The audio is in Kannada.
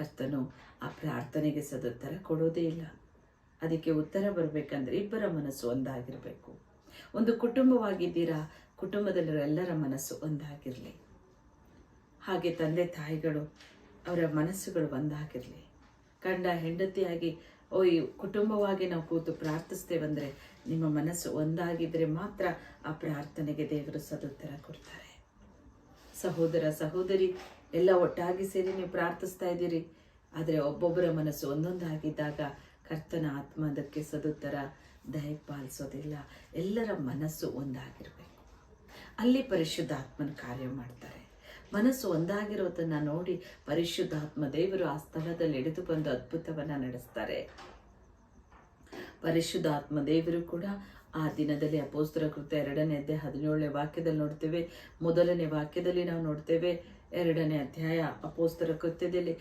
ಕರ್ತನು ಆ ಪ್ರಾರ್ಥನೆಗೆ ಸದುತ್ತರ ಕೊಡೋದೇ ಇಲ್ಲ. ಅದಕ್ಕೆ ಉತ್ತರ ಬರಬೇಕಂದ್ರೆ ಇಬ್ಬರ ಮನಸ್ಸು ಒಂದಾಗಿರಬೇಕು. ಒಂದು ಕುಟುಂಬವಾಗಿದ್ದೀರಾ, ಕುಟುಂಬದಲ್ಲಿರೋ ಎಲ್ಲರ ಮನಸ್ಸು ಒಂದಾಗಿರಲಿ. ಹಾಗೆ ತಂದೆ ತಾಯಿಗಳು ಅವರ ಮನಸ್ಸುಗಳು ಒಂದಾಗಿರಲಿ. ಗಂಡ ಹೆಂಡತಿಯಾಗಿ ಈ ಕುಟುಂಬವಾಗಿ ನಾವು ಕೂತು ಪ್ರಾರ್ಥಿಸ್ತೇವೆಂದರೆ ನಿಮ್ಮ ಮನಸ್ಸು ಒಂದಾಗಿದ್ದರೆ ಮಾತ್ರ ಆ ಪ್ರಾರ್ಥನೆಗೆ ದೇವರು ಸದುತ್ತರ ಕೊಡ್ತಾರೆ. ಸಹೋದರ ಸಹೋದರಿ ಎಲ್ಲ ಒಟ್ಟಾಗಿ ಸೇರಿ ನೀವು ಪ್ರಾರ್ಥಿಸ್ತಾ ಇದ್ದೀರಿ, ಆದರೆ ಒಬ್ಬೊಬ್ಬರ ಮನಸ್ಸು ಒಂದೊಂದಾಗಿದ್ದಾಗ ಕರ್ತನ ಆತ್ಮ ಅದಕ್ಕೆ ಸದುತ್ತರ ದಯಪಾಲಿಸೋದಿಲ್ಲ. ಎಲ್ಲರ ಮನಸ್ಸು ಒಂದಾಗಿರಬೇಕು. ಅಲ್ಲಿ ಪರಿಶುದ್ಧಾತ್ಮನ ಕಾರ್ಯ ಮಾಡ್ತಾರೆ. ಮನಸ್ಸು ಒಂದಾಗಿರೋದನ್ನು ನೋಡಿ ಪರಿಶುದ್ಧಾತ್ಮ ದೇವರು ಆ ಸ್ಥಳದಲ್ಲಿ ಹಿಡಿದು ಬಂದು ಅದ್ಭುತವನ್ನು ನಡೆಸ್ತಾರೆ. ಪರಿಶುದ್ಧಾತ್ಮ ದೇವರು ಕೂಡ ಆ ದಿನದಲ್ಲಿ ಅಪೊಸ್ತಲರ ಕೃತ್ಯ 2ನೇ ಅಧ್ಯಾಯ 17ನೇ ವಾಕ್ಯದಲ್ಲಿ ನೋಡ್ತೇವೆ. 1ನೇ ವಾಕ್ಯದಲ್ಲಿ ನಾವು ನೋಡ್ತೇವೆ. 2ನೇ ಅಧ್ಯಾಯ ಅಪೊಸ್ತಲರ ಕೃತ್ಯದಲ್ಲಿ